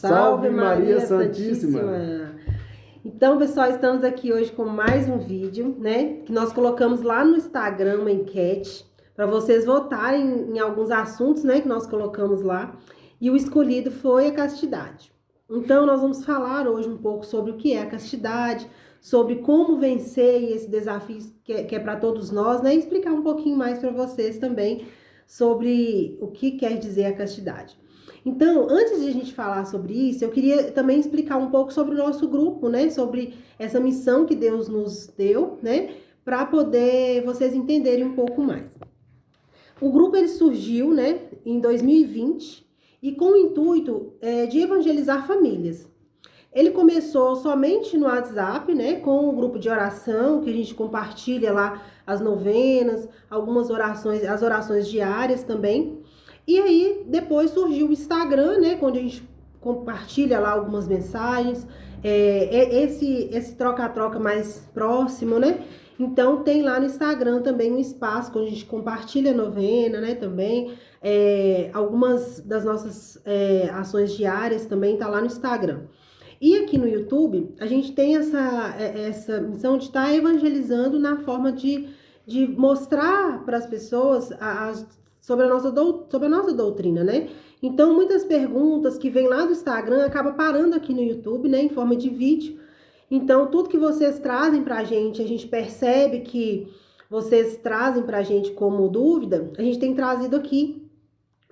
Salve Maria Santíssima! Então, pessoal, estamos aqui hoje com mais um vídeo, né? Que nós colocamos lá no Instagram uma enquete para vocês votarem em alguns assuntos, né? Que nós colocamos lá. E o escolhido foi a castidade. Então, nós vamos falar hoje um pouco sobre o que é a castidade, sobre como vencer esse desafio que é para todos nós, né? E explicar um pouquinho mais para vocês também sobre o que quer dizer a castidade. Então, antes de a gente falar sobre isso, eu queria também explicar um pouco sobre o nosso grupo, né? Sobre essa missão que Deus nos deu, né? Para poder vocês entenderem um pouco mais. O grupo ele surgiu, né? Em 2020 e com o intuito de evangelizar famílias. Ele começou somente no WhatsApp, né? Com o grupo de oração que a gente compartilha lá as novenas, algumas orações, as orações diárias também. E aí, depois surgiu o Instagram, né? Onde a gente compartilha lá algumas mensagens, esse troca-troca mais próximo, né? Então, tem lá no Instagram também um espaço onde a gente compartilha a novena, né? Também, algumas das nossas ações diárias também tá lá no Instagram. E aqui no YouTube, a gente tem essa missão de estar evangelizando na forma de mostrar para as pessoas sobre a nossa doutrina, né? Então, muitas perguntas que vêm lá do Instagram acabam parando aqui no YouTube, né? Em forma de vídeo. Então, tudo que vocês trazem para a gente percebe que vocês trazem para a gente como dúvida, a gente tem trazido aqui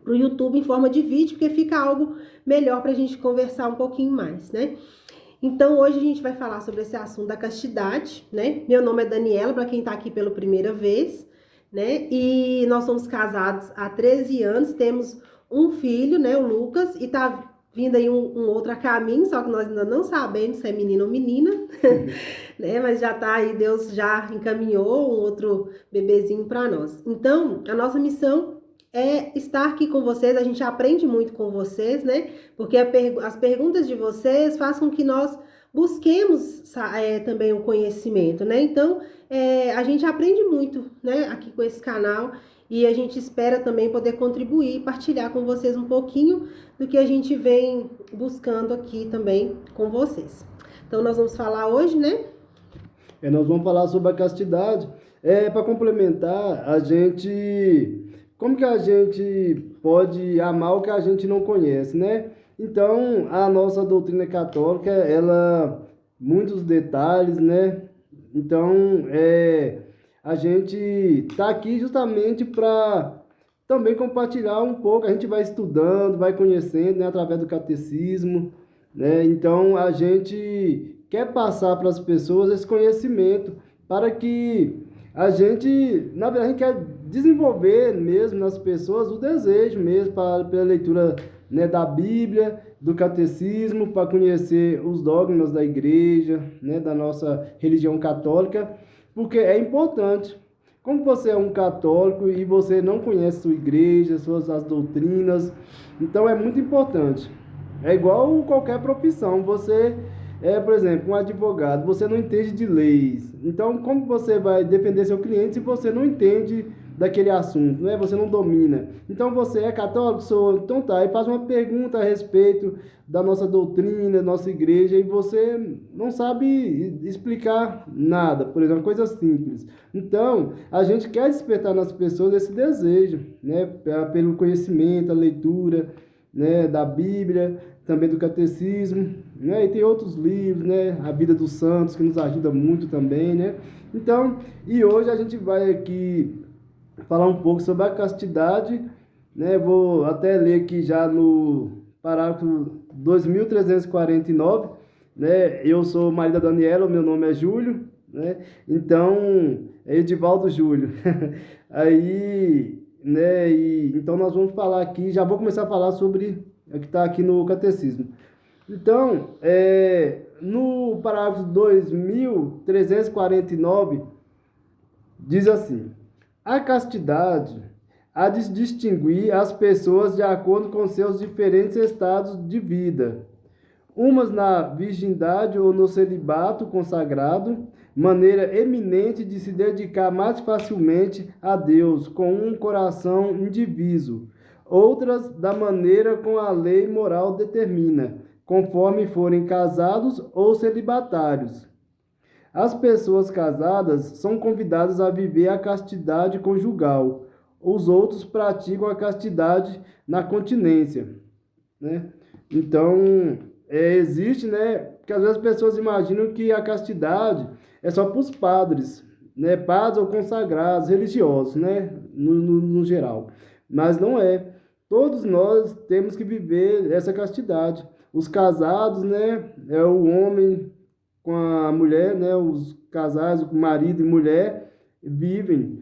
para o YouTube em forma de vídeo, porque fica algo melhor para a gente conversar um pouquinho mais, né? Então, hoje a gente vai falar sobre esse assunto da castidade, né? Meu nome é Daniela, para quem está aqui pela primeira vez, né? E nós somos casados há 13 anos, temos um filho, né? O Lucas, e tá vindo aí um outro a caminho, só que nós ainda não sabemos se é menino ou menina, né? Mas já tá aí, Deus já encaminhou um outro bebezinho para nós. Então, a nossa missão é estar aqui com vocês, a gente aprende muito com vocês, né? Porque as perguntas de vocês façam que nós busquemos também o conhecimento, né? Então, a gente aprende muito, né? Aqui com esse canal e a gente espera também poder contribuir e partilhar com vocês um pouquinho do que a gente vem buscando aqui também com vocês. Então, nós vamos falar hoje, né? Nós vamos falar sobre a castidade. Para complementar, como que a gente pode amar o que a gente não conhece, né? Então, a nossa doutrina católica, muitos detalhes, né? Então, a gente está aqui justamente para também compartilhar um pouco. A gente vai estudando, vai conhecendo, né? Através do catecismo, né? Então, a gente quer passar para as pessoas esse conhecimento para que a gente, na verdade, a gente quer desenvolver mesmo nas pessoas o desejo mesmo pela leitura, né, da Bíblia, do catecismo, para conhecer os dogmas da igreja, né, da nossa religião católica, porque é importante. Como você é um católico e você não conhece sua igreja, as doutrinas, então é muito importante. É igual qualquer profissão, por exemplo, um advogado, você não entende de leis. Então, como você vai defender seu cliente se você não entende daquele assunto, né? Você não domina. Então, você é católico? Sou. Então tá, e faz uma pergunta a respeito da nossa doutrina, nossa igreja, e você não sabe explicar nada, por exemplo, coisa simples. Então, a gente quer despertar nas pessoas esse desejo, né? Pelo conhecimento, a leitura, né, da Bíblia, também do catecismo, né, e tem outros livros, né, a vida dos santos, que nos ajuda muito também, né. Então, e hoje a gente vai aqui falar um pouco sobre a castidade, né, vou até ler aqui já no parágrafo 2349, né, eu sou o marido da Daniela, o meu nome é Júlio, né, então, é Edivaldo Júlio, aí, né, então nós vamos falar aqui, já vou começar a falar sobre o que está aqui no catecismo. Então, no parágrafo 2349, diz assim: a castidade há de distinguir as pessoas de acordo com seus diferentes estados de vida, umas na virgindade ou no celibato consagrado, maneira eminente de se dedicar mais facilmente a Deus com um coração indiviso, outras da maneira como a lei moral determina, conforme forem casados ou celibatários. As pessoas casadas são convidadas a viver a castidade conjugal. Os outros praticam a castidade na continência, né? Então, existe, né? Porque às vezes as pessoas imaginam que a castidade é só para os padres, né? Padres ou consagrados, religiosos, né? No geral. Mas não é. Todos nós temos que viver essa castidade. Os casados, né? É o homem com a mulher, né? Os casais, o marido e mulher vivem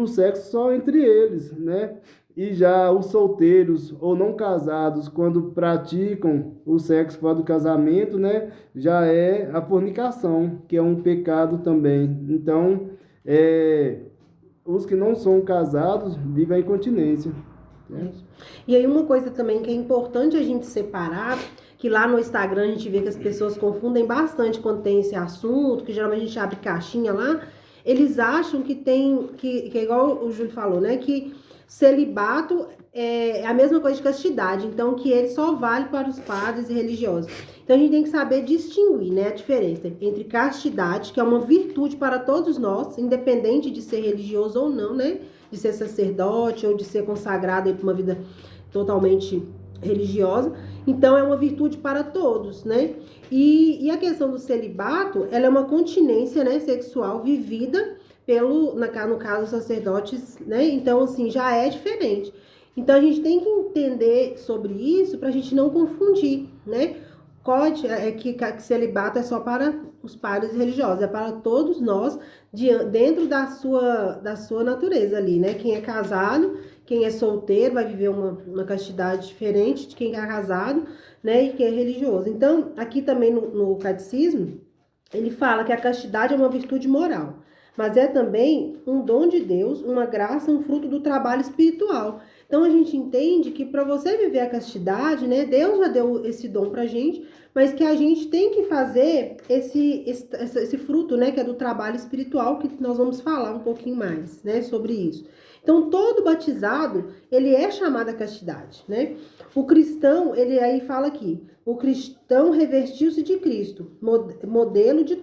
o sexo só entre eles, né? E já os solteiros ou não casados, quando praticam o sexo fora do casamento, né? Já é a fornicação, que é um pecado também. Então, os que não são casados vivem a incontinência, né? E aí uma coisa também que é importante a gente separar, que lá no Instagram a gente vê que as pessoas confundem bastante quando tem esse assunto, que geralmente a gente abre caixinha lá, eles acham que tem, que é igual o Júlio falou, né, que celibato é a mesma coisa de castidade, então que ele só vale para os padres e religiosos. Então a gente tem que saber distinguir, né, a diferença entre castidade, que é uma virtude para todos nós, independente de ser religioso ou não, né, de ser sacerdote ou de ser consagrado para uma vida totalmente religiosa. Então é uma virtude para todos, né? E a questão do celibato, ela é uma continência, né, sexual vivida no caso, sacerdotes, né? Então, assim, já é diferente. Então a gente tem que entender sobre isso para a gente não confundir, né? Que celibato é só para os padres religiosos, é para todos nós, dentro da sua natureza ali, né? Quem é casado, quem é solteiro vai viver uma castidade diferente de quem é casado, né? E quem é religioso. Então, aqui também no catecismo, ele fala que a castidade é uma virtude moral, mas é também um dom de Deus, uma graça, um fruto do trabalho espiritual. Então a gente entende que para você viver a castidade, né, Deus já deu esse dom pra gente, mas que a gente tem que fazer esse fruto, né, que é do trabalho espiritual, que nós vamos falar um pouquinho mais, né, sobre isso. Então todo batizado, ele é chamado a castidade, né? O cristão, ele aí fala aqui, o cristão revestiu-se de Cristo, modelo de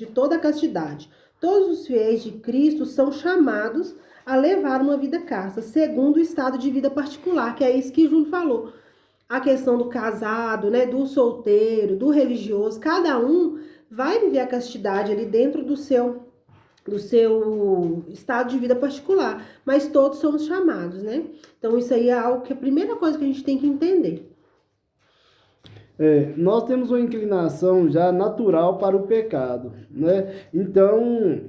toda a castidade. Todos os fiéis de Cristo são chamados a levar uma vida casta, segundo o estado de vida particular, que é isso que Júlio falou. A questão do casado, né, do solteiro, do religioso, cada um vai viver a castidade ali dentro do seu estado de vida particular, mas todos somos chamados, né? Então isso aí é algo que é a primeira coisa que a gente tem que entender. Nós temos uma inclinação já natural para o pecado, né? Então,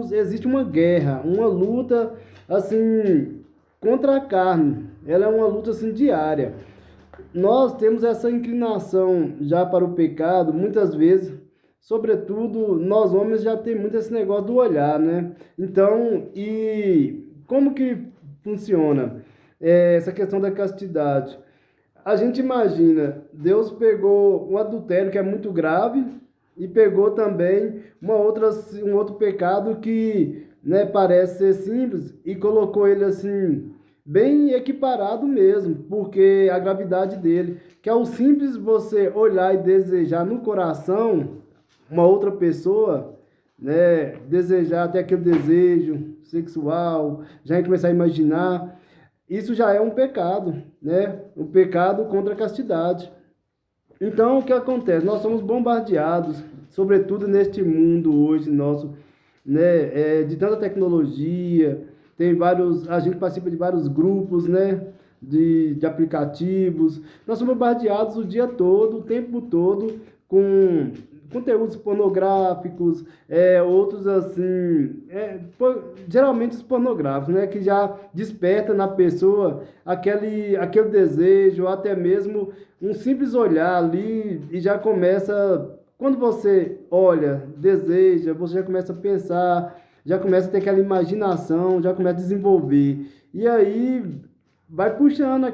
existe uma guerra, uma luta, assim, contra a carne. Ela é uma luta, assim, diária. Nós temos essa inclinação já para o pecado, muitas vezes, sobretudo, nós homens já tem muito esse negócio do olhar, né? Então, e como que funciona essa questão da castidade? A gente imagina, Deus pegou um adultério que é muito grave e pegou também um outro pecado que, né, parece ser simples e colocou ele assim, bem equiparado mesmo, porque a gravidade dele, que é o simples você olhar e desejar no coração uma outra pessoa, né, desejar, ter aquele desejo sexual, já começar a imaginar. Isso já é um pecado, né? Um pecado contra a castidade. Então, o que acontece? Nós somos bombardeados, sobretudo neste mundo hoje nosso, né? De tanta tecnologia, a gente participa de vários grupos, né? De aplicativos. Nós somos bombardeados o dia todo, o tempo todo, com conteúdos pornográficos, outros assim, geralmente os pornográficos, né, que já desperta na pessoa aquele desejo, até mesmo um simples olhar ali e já começa, quando você olha, deseja, você já começa a pensar, já começa a ter aquela imaginação, já começa a desenvolver, e aí vai puxando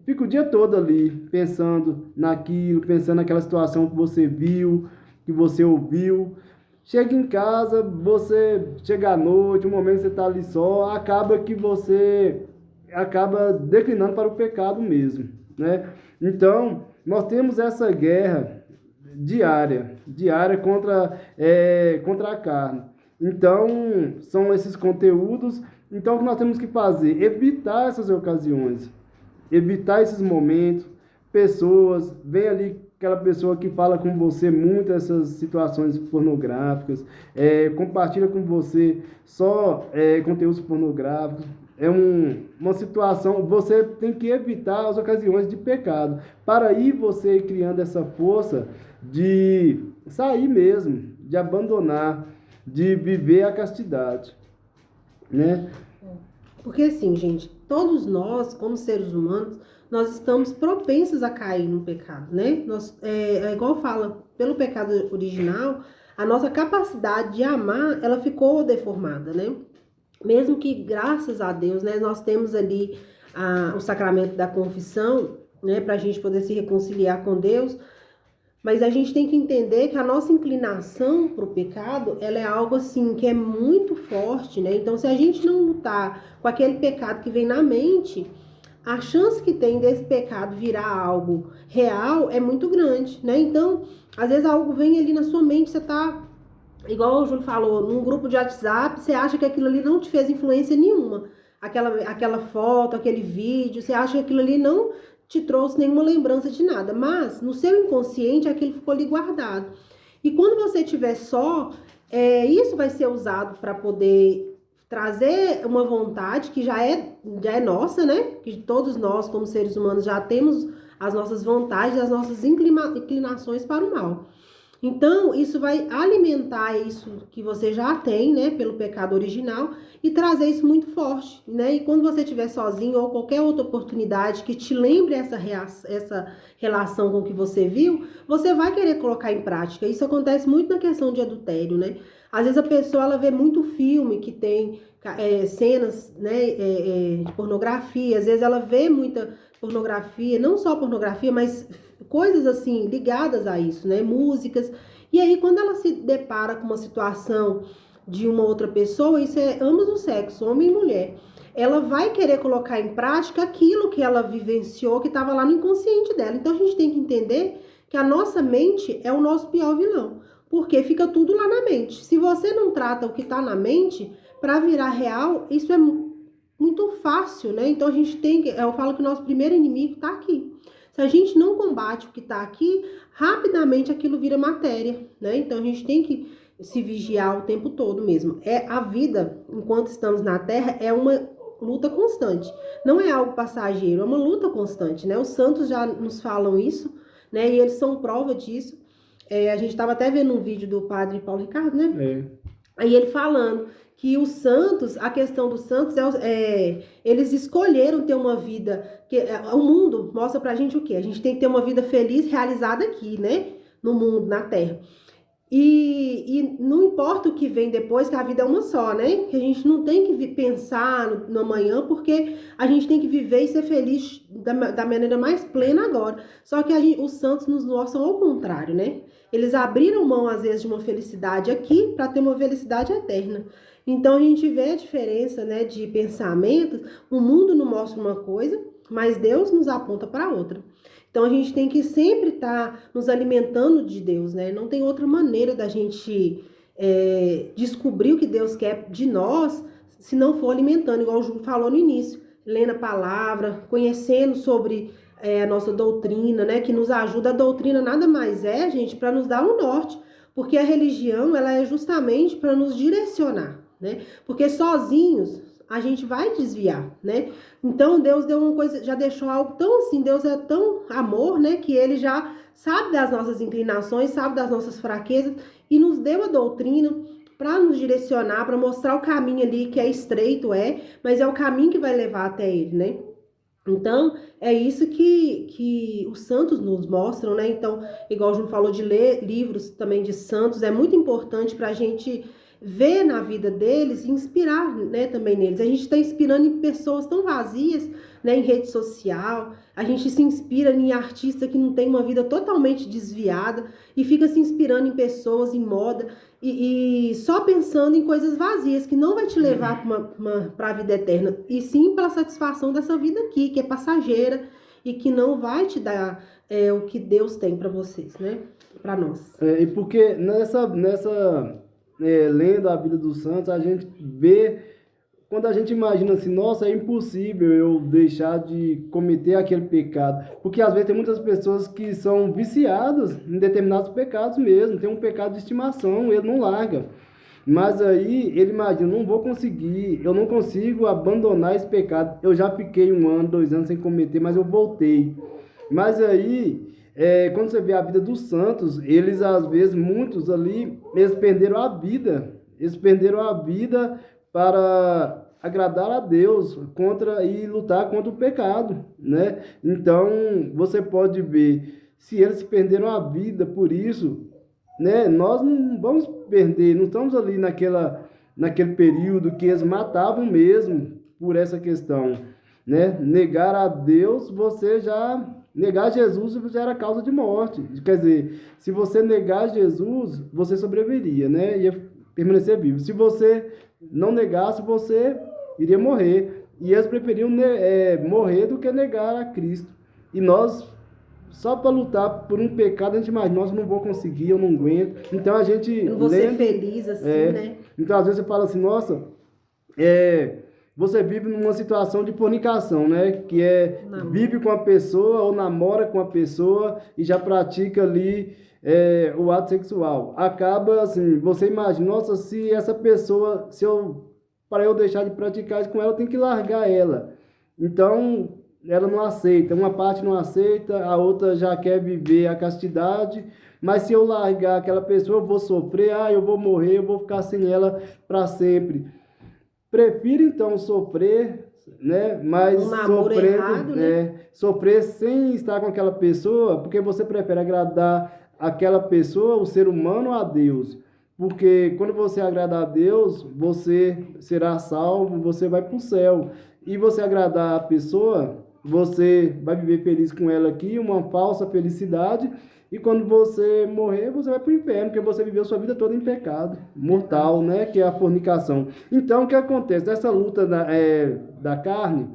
fica o dia todo ali, pensando naquilo, pensando naquela situação que você viu, que você ouviu. Chega em casa, você chega à noite, um momento que você está ali só, acaba que você acaba declinando para o pecado mesmo, né? Então, nós temos essa guerra diária contra a carne. Então, são esses conteúdos. Então, o que nós temos que fazer? Evitar essas ocasiões, evitar esses momentos, pessoas, vem ali aquela pessoa que fala com você muito essas situações pornográficas, compartilha com você só conteúdos pornográficos. Uma situação, você tem que evitar as ocasiões de pecado, para aí você ir criando essa força de sair mesmo, de abandonar, de viver a castidade, né? Porque assim, gente, todos nós, como seres humanos, nós estamos propensos a cair no pecado, né? Igual fala, pelo pecado original, a nossa capacidade de amar, ela ficou deformada, né? Mesmo que, graças a Deus, né, nós temos ali o sacramento da confissão, né, para a gente poder se reconciliar com Deus, mas a gente tem que entender que a nossa inclinação para o pecado, ela é algo assim que é muito forte, né? Então, se a gente não lutar com aquele pecado que vem na mente, a chance que tem desse pecado virar algo real é muito grande, né? Então, às vezes algo vem ali na sua mente, você tá, igual o Júlio falou, num grupo de WhatsApp, você acha que aquilo ali não te fez influência nenhuma. Aquela foto, aquele vídeo, você acha que aquilo ali não te trouxe nenhuma lembrança de nada, mas no seu inconsciente aquilo ficou ali guardado. E quando você estiver só, isso vai ser usado para poder trazer uma vontade que já é nossa, né? Que todos nós, como seres humanos, já temos as nossas vontades, as nossas inclinações para o mal. Então, isso vai alimentar isso que você já tem, né, pelo pecado original, e trazer isso muito forte, né? E quando você estiver sozinho ou qualquer outra oportunidade que te lembre essa relação com o que você viu, você vai querer colocar em prática. Isso acontece muito na questão de adultério, né? Às vezes a pessoa ela vê muito filme que tem cenas, né, de pornografia, às vezes ela vê muita pornografia, não só pornografia, mas coisas assim ligadas a isso, né? Músicas. E aí, quando ela se depara com uma situação de uma outra pessoa, isso é ambos os sexos, homem e mulher, ela vai querer colocar em prática aquilo que ela vivenciou, que estava lá no inconsciente dela. Então, a gente tem que entender que a nossa mente é o nosso pior vilão, porque fica tudo lá na mente. Se você não trata o que está na mente, para virar real, isso é muito fácil, né? Então, a gente tem que, eu falo que o nosso primeiro inimigo está aqui. Se a gente não combate o que está aqui, rapidamente aquilo vira matéria, né? Então a gente tem que se vigiar o tempo todo mesmo. A vida, enquanto estamos na Terra, é uma luta constante. Não é algo passageiro, é uma luta constante, né? Os santos já nos falam isso, né? E eles são prova disso. A gente estava até vendo um vídeo do padre Paulo Ricardo, né? Aí ele falando que os santos, a questão dos santos eles escolheram ter uma vida, o mundo mostra pra gente o quê? A gente tem que ter uma vida feliz, realizada aqui, né? No mundo, na Terra. E não importa o que vem depois, que a vida é uma só, né? Que a gente não tem que pensar no amanhã, porque a gente tem que viver e ser feliz da maneira mais plena agora. Só que os santos nos mostram ao contrário, né? Eles abriram mão, às vezes, de uma felicidade aqui para ter uma felicidade eterna. Então, a gente vê a diferença, né, de pensamentos. O mundo não mostra uma coisa, mas Deus nos aponta para outra. Então, a gente tem que sempre estar nos alimentando de Deus, né? Não tem outra maneira da gente descobrir o que Deus quer de nós se não for alimentando, igual o Júlio falou no início, lendo a palavra, conhecendo sobre a nossa doutrina, né? Que nos ajuda. A doutrina nada mais gente, para nos dar um norte, porque a religião, ela é justamente para nos direcionar, né? Porque sozinhos a gente vai desviar, né? Então Deus deu uma coisa, já deixou algo tão assim, Deus é tão amor, né? Que ele já sabe das nossas inclinações, sabe das nossas fraquezas e nos deu a doutrina para nos direcionar, para mostrar o caminho ali que é estreito, mas é o caminho que vai levar até ele, né? Então, é isso que os santos nos mostram, né? Então, igual o Júlio falou de ler livros também de santos, é muito importante para a gente ver na vida deles e inspirar, né, também neles. A gente está inspirando em pessoas tão vazias, né, em rede social, a gente se inspira em artista que não tem uma vida totalmente desviada e fica se inspirando em pessoas, em moda, e só pensando em coisas vazias, que não vai te levar para a vida eterna, e sim para a satisfação dessa vida aqui, que é passageira e que não vai te dar o que Deus tem para vocês, né? Para nós. E porque lendo a vida dos santos, a gente vê, quando a gente imagina assim, nossa, é impossível eu deixar de cometer aquele pecado. Porque às vezes tem muitas pessoas que são viciadas em determinados pecados mesmo, tem um pecado de estimação, ele não larga. Mas aí ele imagina, não vou conseguir, eu não consigo abandonar esse pecado. Eu já fiquei 1 ano, 2 anos sem cometer, mas eu voltei. Mas aí, quando você vê a vida dos santos, eles às vezes, muitos ali, eles perderam a vida para agradar a Deus e lutar contra o pecado, né? Então, você pode ver, se eles perderam a vida por isso, né? Nós não vamos perder, não estamos ali naquele período que eles matavam mesmo por essa questão, né? Negar a Deus, negar Jesus já era causa de morte. Quer dizer, se você negar Jesus, você sobreviveria, né? Ia permanecer vivo. Se você não negasse, você iria morrer. E eles preferiam morrer do que negar a Cristo. E nós, só para lutar por um pecado, a gente imagina, nossa, não vou conseguir, eu não aguento. Então a gente... Não vou ser feliz assim, né? Então às vezes você fala assim, nossa, você vive numa situação de fornicação, né? Que vive com a pessoa ou namora com a pessoa e já pratica ali o ato sexual. Acaba assim, você imagina, nossa, se essa pessoa, para eu deixar de praticar isso com ela, eu tenho que largar ela. Então, ela não aceita, uma parte não aceita, a outra já quer viver a castidade, mas se eu largar aquela pessoa, eu vou sofrer, eu vou morrer, eu vou ficar sem ela para sempre. Prefiro então sofrer, né? Mas sofrendo, errado, né? Sofrer sem estar com aquela pessoa, porque você prefere agradar aquela pessoa, o ser humano, a Deus. Porque quando você agradar a Deus, você será salvo, você vai para o céu. E você agradar a pessoa, você vai viver feliz com ela aqui, uma falsa felicidade. E quando você morrer, você vai para o inferno, porque você viveu sua vida toda em pecado mortal, né? Que é a fornicação. Então, o que acontece? Nessa luta da carne,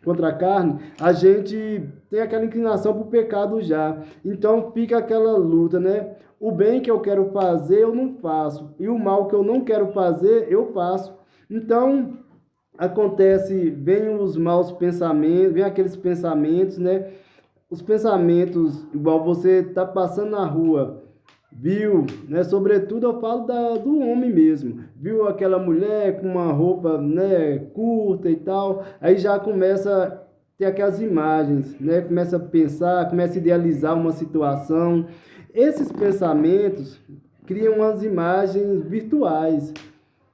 contra a carne, a gente tem aquela inclinação para o pecado já. Então, fica aquela luta, né? O bem que eu quero fazer, eu não faço. E o mal que eu não quero fazer, eu faço. Então, vem os maus pensamentos, vem aqueles pensamentos, né? Os pensamentos, igual você tá passando na rua, viu, né? Sobretudo eu falo do homem mesmo, viu aquela mulher com uma roupa, né, curta e tal, aí já começa a ter aquelas imagens, né? Começa a pensar, começa a idealizar uma situação. Esses pensamentos criam umas imagens virtuais,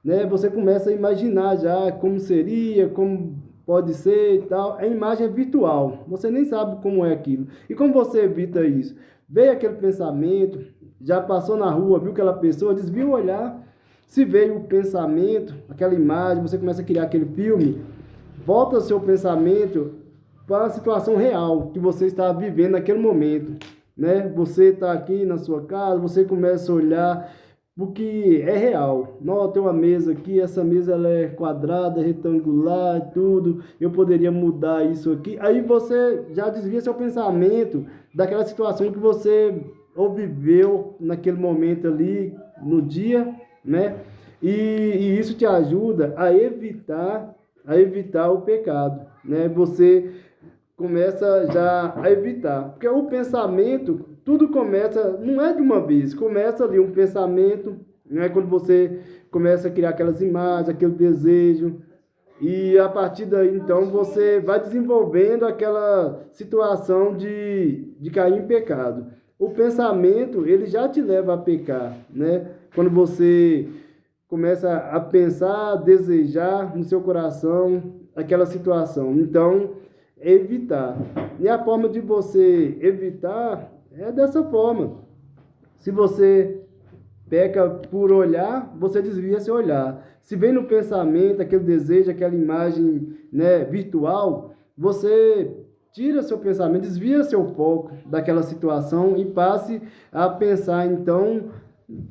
né? Você começa a imaginar já como seria, como pode ser e tal. A imagem é virtual, você nem sabe como é aquilo. E como você evita isso? Veio aquele pensamento, já passou na rua, viu aquela pessoa, desvia o olhar. Se veio o pensamento, aquela imagem, você começa a criar aquele filme, volta o seu pensamento para a situação real que você está vivendo naquele momento, né? Você está aqui na sua casa, você começa a olhar porque é real. Não, tem uma mesa aqui, essa mesa ela é quadrada, retangular, tudo. Eu poderia mudar isso aqui. Aí você já desvia seu pensamento daquela situação que você ou viveu naquele momento ali, no dia, né? E isso te ajuda a evitar o pecado, né? Você começa já a evitar. Porque o pensamento, tudo começa, não é de uma vez, começa ali um pensamento, né? Quando você começa a criar aquelas imagens, aquele desejo, e a partir daí, então, você vai desenvolvendo aquela situação de cair em pecado. O pensamento, ele já te leva a pecar, né? Quando você começa a pensar, a desejar no seu coração aquela situação. Então, evitar. E a forma de você evitar é dessa forma. Se você peca por olhar, você desvia seu olhar. Se vem no pensamento aquele desejo, aquela imagem, né, virtual, você tira seu pensamento, desvia seu foco daquela situação e passe a pensar, então,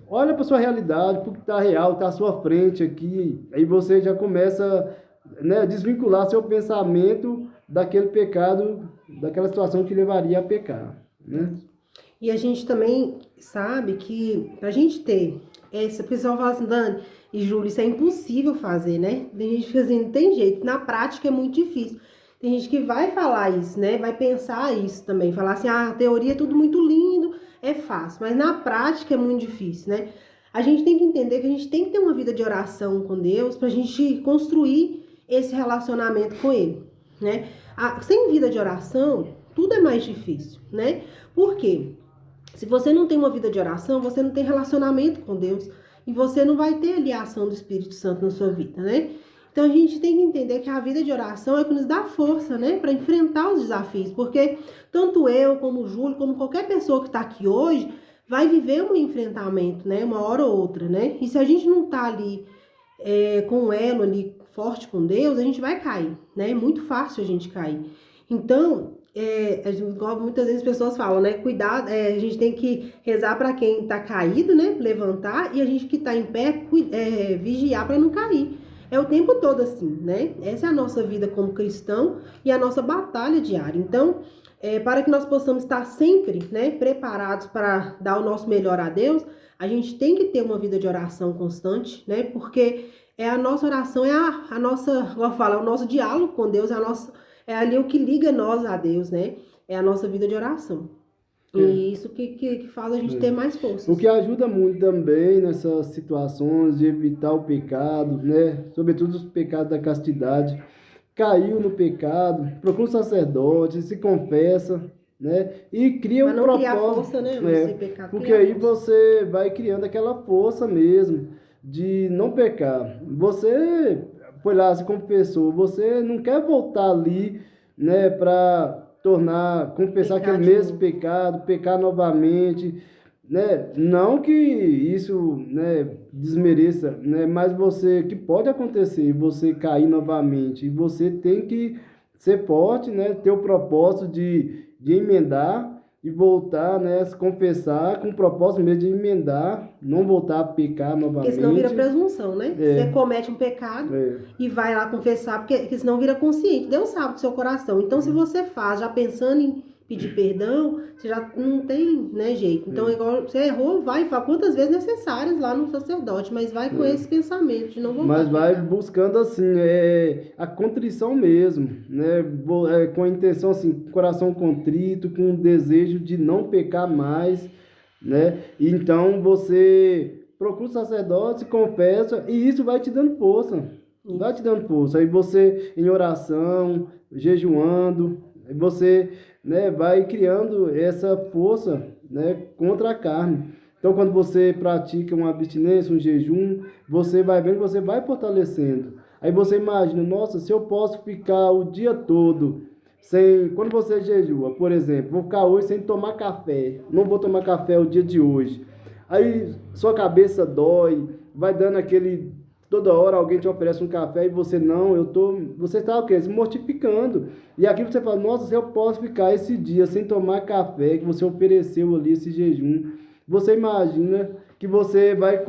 olha para sua realidade, porque está real, está à sua frente aqui, aí você já começa, né, desvincular seu pensamento daquele pecado, daquela situação que levaria a pecar, né? E a gente também sabe que pra gente ter esse pessoal fala assim, Dani e Júlia, isso é impossível fazer, né? Tem gente que assim, não tem jeito, na prática é muito difícil. Tem gente que vai falar isso, né? Vai pensar isso também, falar assim, a teoria é tudo muito lindo, é fácil, mas na prática é muito difícil, né? A gente tem que entender que a gente tem que ter uma vida de oração com Deus pra gente construir esse relacionamento com Ele, né? Sem vida de oração, tudo é mais difícil, né? Por quê? Se você não tem uma vida de oração, você não tem relacionamento com Deus e você não vai ter ali a ação do Espírito Santo na sua vida, né? Então a gente tem que entender que a vida de oração é o que nos dá força, né, para enfrentar os desafios, porque tanto eu como o Júlio, como qualquer pessoa que está aqui hoje, vai viver um enfrentamento, né, uma hora ou outra, né? E se a gente não tá ali com um elo ali forte com Deus, a gente vai cair, né? É muito fácil a gente cair. Então, igual muitas vezes as pessoas falam, né? Cuidado, a gente tem que rezar para quem tá caído, né? Levantar, e a gente que tá em pé, vigiar para não cair. É o tempo todo assim, né? Essa é a nossa vida como cristão e a nossa batalha diária. Então, para que nós possamos estar sempre, né, preparados para dar o nosso melhor a Deus, a gente tem que ter uma vida de oração constante, né? Porque a nossa oração é a nossa, como eu falo, é o nosso diálogo com Deus, é ali o que liga nós a Deus, né? É a nossa vida de oração. E isso que faz a gente ter mais força. O que ajuda muito também nessas situações de evitar o pecado, né? Sobretudo os pecados da castidade. Caiu no pecado, procura um sacerdote, se confessa, né? E cria um propósito. Criar força, né? Pecado, porque aí você vai criando aquela força mesmo de não pecar. Você foi lá, se confessou, você não quer voltar ali, né, para confessar aquele mesmo pecado, pecar novamente, né? Não que isso, né, desmereça, né? Mas que pode acontecer, você cair novamente, e você tem que ser forte, né? Ter o propósito de emendar e voltar, né, se confessar com o propósito mesmo de emendar, não voltar a pecar novamente. Porque senão vira presunção, né? Você comete um pecado e vai lá confessar, porque senão vira consciente. Deus sabe do seu coração. Então, se você faz já pensando em pedir perdão, você já não tem, né, jeito. Então, igual você errou, vai, fala quantas vezes necessárias lá no sacerdote, mas vai com esse pensamento de não voltar. Mas vai buscando, assim, a contrição mesmo, né? Com a intenção, assim, coração contrito, com o desejo de não pecar mais, né? E então você procura o sacerdote, se confessa, e isso vai te dando força. Vai te dando força. Aí você, em oração, jejuando, você, né, vai criando essa força, né, contra a carne. Então, quando você pratica uma abstinência, um jejum, você vai vendo que você vai fortalecendo. Aí você imagina, nossa, se eu posso ficar o dia todo sem... Quando você jejua, por exemplo, vou ficar hoje sem tomar café, não vou tomar café o dia de hoje. Aí sua cabeça dói, vai dando aquele... Toda hora alguém te oferece um café e você não, você está o quê? Se mortificando. E aqui você fala, nossa, se eu posso ficar esse dia sem tomar café, que você ofereceu ali esse jejum, você imagina que você vai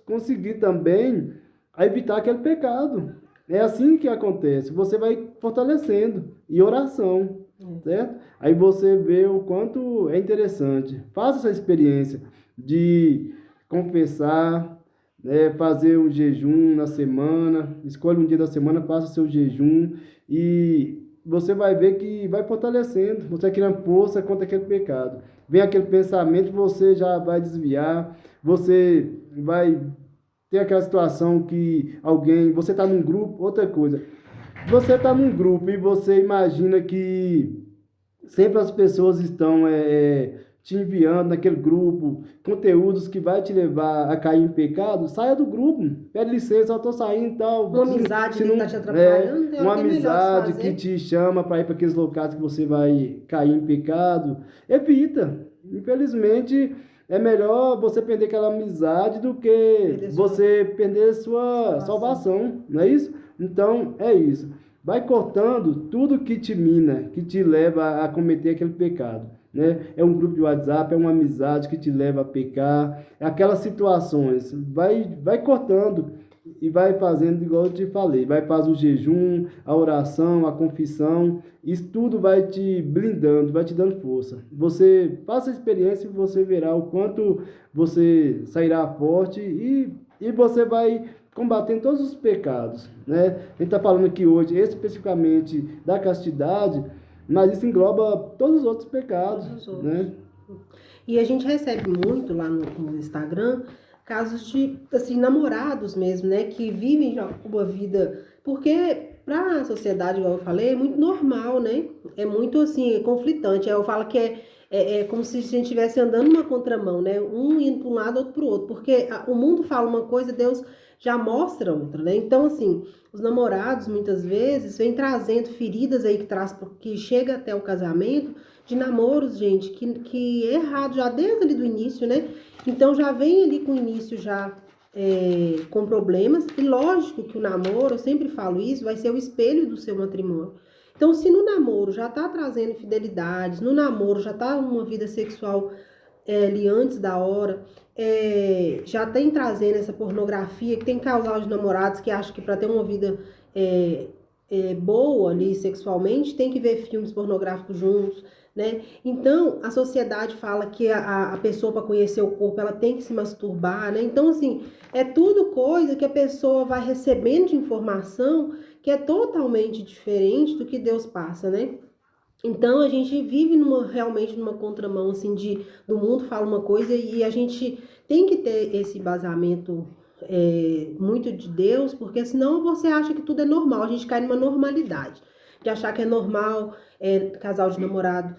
conseguir também evitar aquele pecado. É assim que acontece. Você vai fortalecendo. E oração, certo? Aí você vê o quanto é interessante. Faça essa experiência de confessar, fazer um jejum na semana, escolha um dia da semana, faça seu jejum e você vai ver que vai fortalecendo, você vai criando força contra aquele pecado. Vem aquele pensamento, você já vai desviar, você vai ter aquela situação que você está num grupo, outra coisa, você está num grupo e você imagina que sempre as pessoas estão te enviando naquele grupo conteúdos que vai te levar a cair em pecado, saia do grupo, pede licença, eu estou saindo e tal. Uma amizade que está te atrapalhando, uma amizade que te chama para ir para aqueles locais que você vai cair em pecado, evita. Infelizmente, é melhor você perder aquela amizade do que você perder sua salvação, não é isso? Então, é isso. Vai cortando tudo que te mina, que te leva a cometer aquele pecado, né? É um grupo de WhatsApp, é uma amizade que te leva a pecar, é aquelas situações. Vai cortando e vai fazendo igual eu te falei. Vai fazer o jejum, a oração, a confissão. Isso tudo vai te blindando, vai te dando força. Você faça a experiência e você verá o quanto você sairá forte e você vai combatendo todos os pecados, né? A gente está falando aqui hoje especificamente da castidade, mas isso engloba todos os outros pecados, Todos os outros. Né? E a gente recebe muito lá no Instagram casos de, assim, namorados mesmo, né? Que vivem já uma vida... Porque para a sociedade, igual eu falei, é muito normal, né? É muito, assim, conflitante. Eu falo que é como se a gente estivesse andando numa contramão, né? Um indo para um lado, outro para o outro. Porque o mundo fala uma coisa, Deus já mostra outra, né? Então, assim, os namorados, muitas vezes, vêm trazendo feridas aí que chega até o casamento, de namoros, gente, que é errado já desde ali do início, né? Então já vem ali com o início já com problemas. E lógico que o namoro, eu sempre falo isso, vai ser o espelho do seu matrimônio. Então, se no namoro já tá trazendo infidelidades, no namoro já tá uma vida sexual ali antes da hora, já tem trazendo essa pornografia, que tem casal de namorados que acham que para ter uma vida boa ali sexualmente, tem que ver filmes pornográficos juntos, né? Então, a sociedade fala que a pessoa, para conhecer o corpo, ela tem que se masturbar, né? Então, assim, é tudo coisa que a pessoa vai recebendo de informação que é totalmente diferente do que Deus passa, né? Então, a gente vive realmente numa contramão, assim, do mundo fala uma coisa e a gente tem que ter esse embasamento muito de Deus, porque senão você acha que tudo é normal, a gente cai numa normalidade, de achar que é normal casal de namorado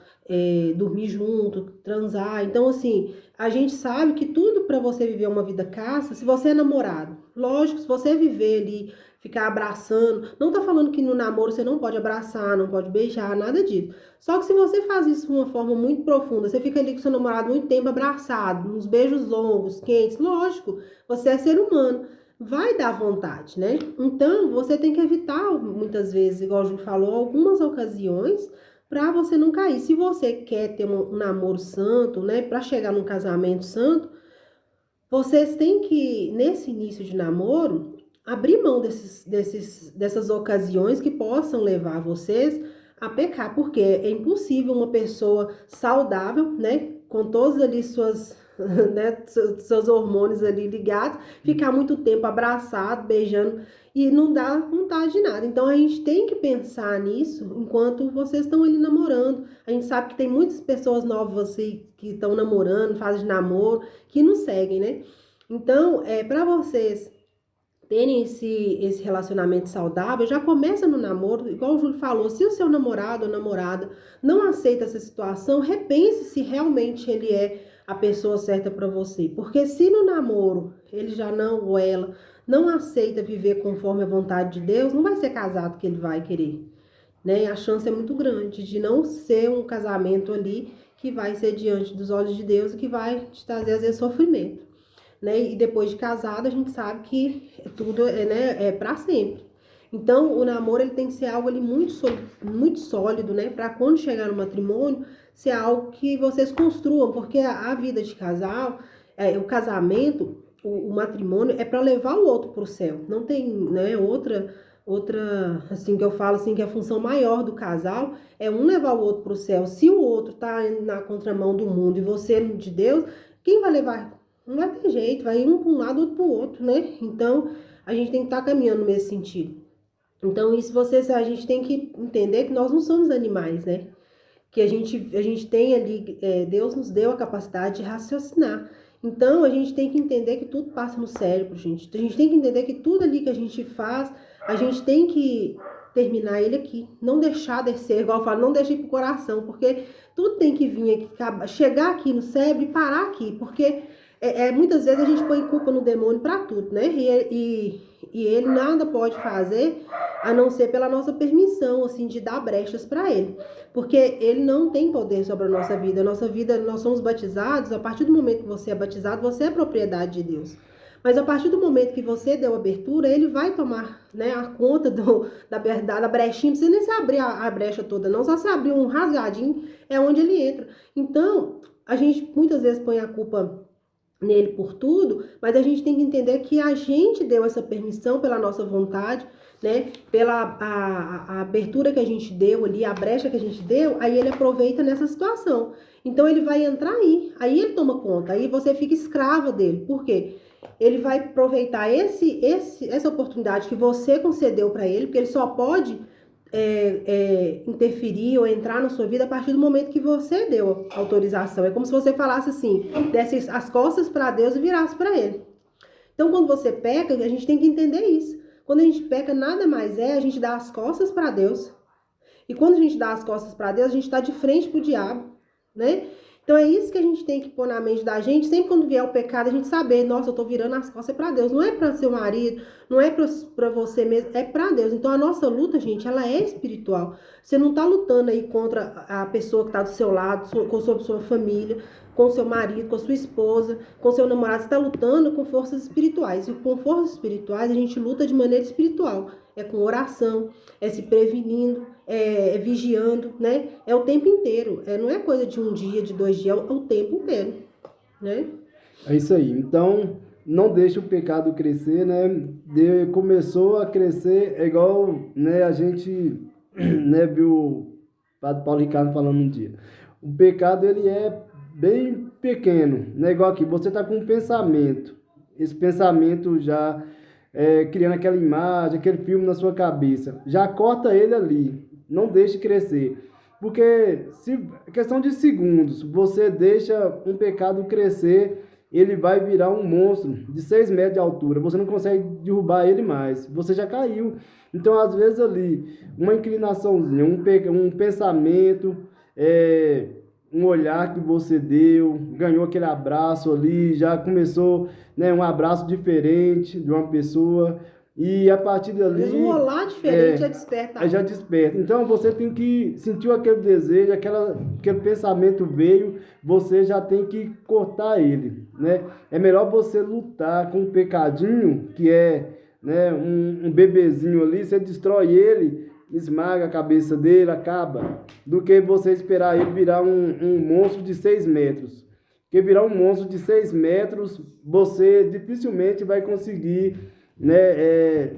dormir junto, transar. Então, assim, a gente sabe que tudo para você viver uma vida cassa, se você é namorado, lógico, se você viver ali, ficar abraçando, não tá falando que no namoro você não pode abraçar, não pode beijar, nada disso. Só que se você faz isso de uma forma muito profunda, você fica ali com seu namorado muito tempo abraçado, uns beijos longos, quentes, lógico, você é ser humano, vai dar vontade, né? Então, você tem que evitar, muitas vezes, igual a gente falou, algumas ocasiões, para você não cair. Se você quer ter um namoro santo, né, para chegar num casamento santo, vocês têm que, nesse início de namoro, abrir mão dessas ocasiões que possam levar vocês a pecar, porque é impossível uma pessoa saudável, né, com todos ali né, seus hormônios ali ligados, ficar muito tempo abraçado, beijando e não dá vontade de nada. Então a gente tem que pensar nisso enquanto vocês estão ali namorando. A gente sabe que tem muitas pessoas novas assim, que estão namorando, fazem namoro, que não seguem, né? Então, para vocês terem esse relacionamento saudável, já começa no namoro, igual o Júlio falou, se o seu namorado ou namorada não aceita essa situação, repense se realmente ele é a pessoa certa para você. Porque se no namoro ele já não, ou ela, não aceita viver conforme a vontade de Deus, não vai ser casado que ele vai querer, né? A chance é muito grande de não ser um casamento ali que vai ser diante dos olhos de Deus e que vai te trazer, às vezes, sofrimento, né? E depois de casado, a gente sabe que tudo né, para sempre. Então, o namoro ele tem que ser algo ali muito sólido, né? Para quando chegar no matrimônio, ser algo que vocês construam, porque a vida de casal, o casamento, o matrimônio é para levar o outro para o céu. Não tem, né, outra, assim, que eu falo assim, que a função maior do casal é um levar o outro para o céu. Se o outro tá na contramão do mundo e você de Deus, quem vai levar? Não vai ter jeito, vai um para um lado, outro para o outro, né? Então, a gente tem que estar caminhando nesse sentido. Então, isso a gente tem que entender que nós não somos animais, né? Que a gente tem ali, Deus nos deu a capacidade de raciocinar. Então, a gente tem que entender que tudo passa no cérebro, gente. A gente tem que entender que tudo ali que a gente faz, a gente tem que terminar ele aqui. Não deixar descer, igual eu falo, não deixar ir pro coração, porque tudo tem que vir aqui, chegar aqui no cérebro e parar aqui, porque Muitas vezes a gente põe culpa no demônio para tudo, né? E ele nada pode fazer a não ser pela nossa permissão, assim, de dar brechas para ele. Porque ele não tem poder sobre a nossa vida. A nossa vida, nós somos batizados, a partir do momento que você é batizado, você é propriedade de Deus. Mas a partir do momento que você deu abertura, ele vai tomar, né, a conta da brechinha. Não precisa nem se abrir a brecha toda, não. Só se abrir um rasgadinho, é onde ele entra. Então, a gente muitas vezes põe a culpa nele por tudo, mas a gente tem que entender que a gente deu essa permissão pela nossa vontade, né? Pela a abertura que a gente deu ali, a brecha que a gente deu, aí ele aproveita nessa situação. Então ele vai entrar aí ele toma conta, aí você fica escrava dele. Por quê? Ele vai aproveitar essa oportunidade que você concedeu para ele, porque ele só pode interferir ou entrar na sua vida a partir do momento que você deu autorização. É como se você falasse assim, desse as costas para Deus e virasse para ele. Então, quando você peca, a gente tem que entender isso. Quando a gente peca, nada mais a gente dá as costas para Deus. E quando a gente dá as costas para Deus, a gente está de frente para o diabo, né? Então é isso que a gente tem que pôr na mente da gente, sempre quando vier o pecado, a gente saber, nossa, eu tô virando as costas para Deus, não é para seu marido, não é para você mesmo, é para Deus. Então a nossa luta, gente, ela é espiritual. Você não tá lutando aí contra a pessoa que tá do seu lado, com sua família, com seu marido, com sua esposa, com seu namorado, você tá lutando com forças espirituais. E com forças espirituais a gente luta de maneira espiritual. É com oração, é se prevenindo, é vigiando, né? É o tempo inteiro. Não é coisa de um dia, de 2 dias, é o tempo inteiro, né? É isso aí. Então, não deixe o pecado crescer, né? Começou a crescer, é igual, né, a gente, né, viu o Padre Paulo Ricardo falando um dia. O pecado, ele é bem pequeno, né? Igual aqui, você está com um pensamento. Esse pensamento já... criando aquela imagem, aquele filme na sua cabeça. Já corta ele ali, não deixe crescer. Porque, questão de segundos, você deixa um pecado crescer, ele vai virar um monstro de 6 metros de altura. Você não consegue derrubar ele mais, você já caiu. Então, às vezes ali, uma inclinaçãozinha, um pensamento, um olhar que você deu, ganhou aquele abraço ali, já começou, né, um abraço diferente de uma pessoa, e a partir dali... Um olhar diferente já desperta. Já desperta. Então você tem que sentir aquele desejo, aquele pensamento veio, você já tem que cortar ele, né? É melhor você lutar com um pecadinho, que é, né, um bebezinho ali, você destrói ele, esmaga a cabeça dele, acaba, do que você esperar ele virar um monstro de 6 metros. Porque virar um monstro de 6 metros, você dificilmente vai conseguir, né,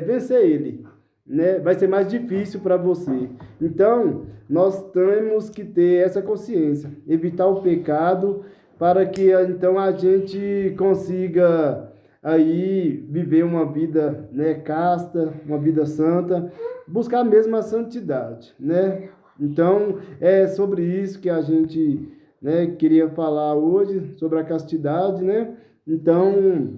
vencer ele, né? Vai ser mais difícil para você. Então, nós temos que ter essa consciência, evitar o pecado, para que então a gente consiga aí viver uma vida, né, casta, uma vida santa, buscar mesmo a santidade, né? Então, é sobre isso que a gente, né, queria falar hoje, sobre a castidade, né? Então,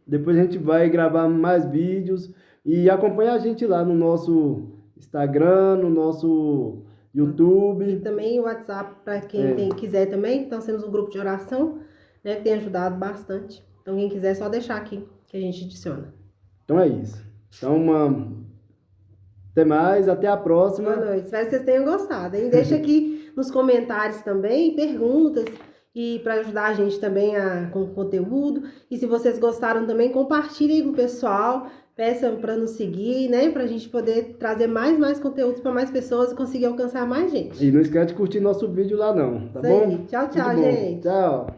depois a gente vai gravar mais vídeos e acompanha a gente lá no nosso Instagram, no nosso YouTube. E também o WhatsApp, para quem quiser também. Então, temos um grupo de oração, né, que tem ajudado bastante. Então, quem quiser, é só deixar aqui, que a gente adiciona. Então é isso. Então, até mais, até a próxima. Boa noite, espero que vocês tenham gostado, hein? Deixa aqui nos comentários também perguntas e para ajudar a gente também com o conteúdo. E se vocês gostaram também, compartilhem com o pessoal, peçam para nos seguir, né? Para a gente poder trazer mais conteúdos para mais pessoas e conseguir alcançar mais gente. E não esquece de curtir nosso vídeo lá não, tá bom? Tchau, gente. Tchau.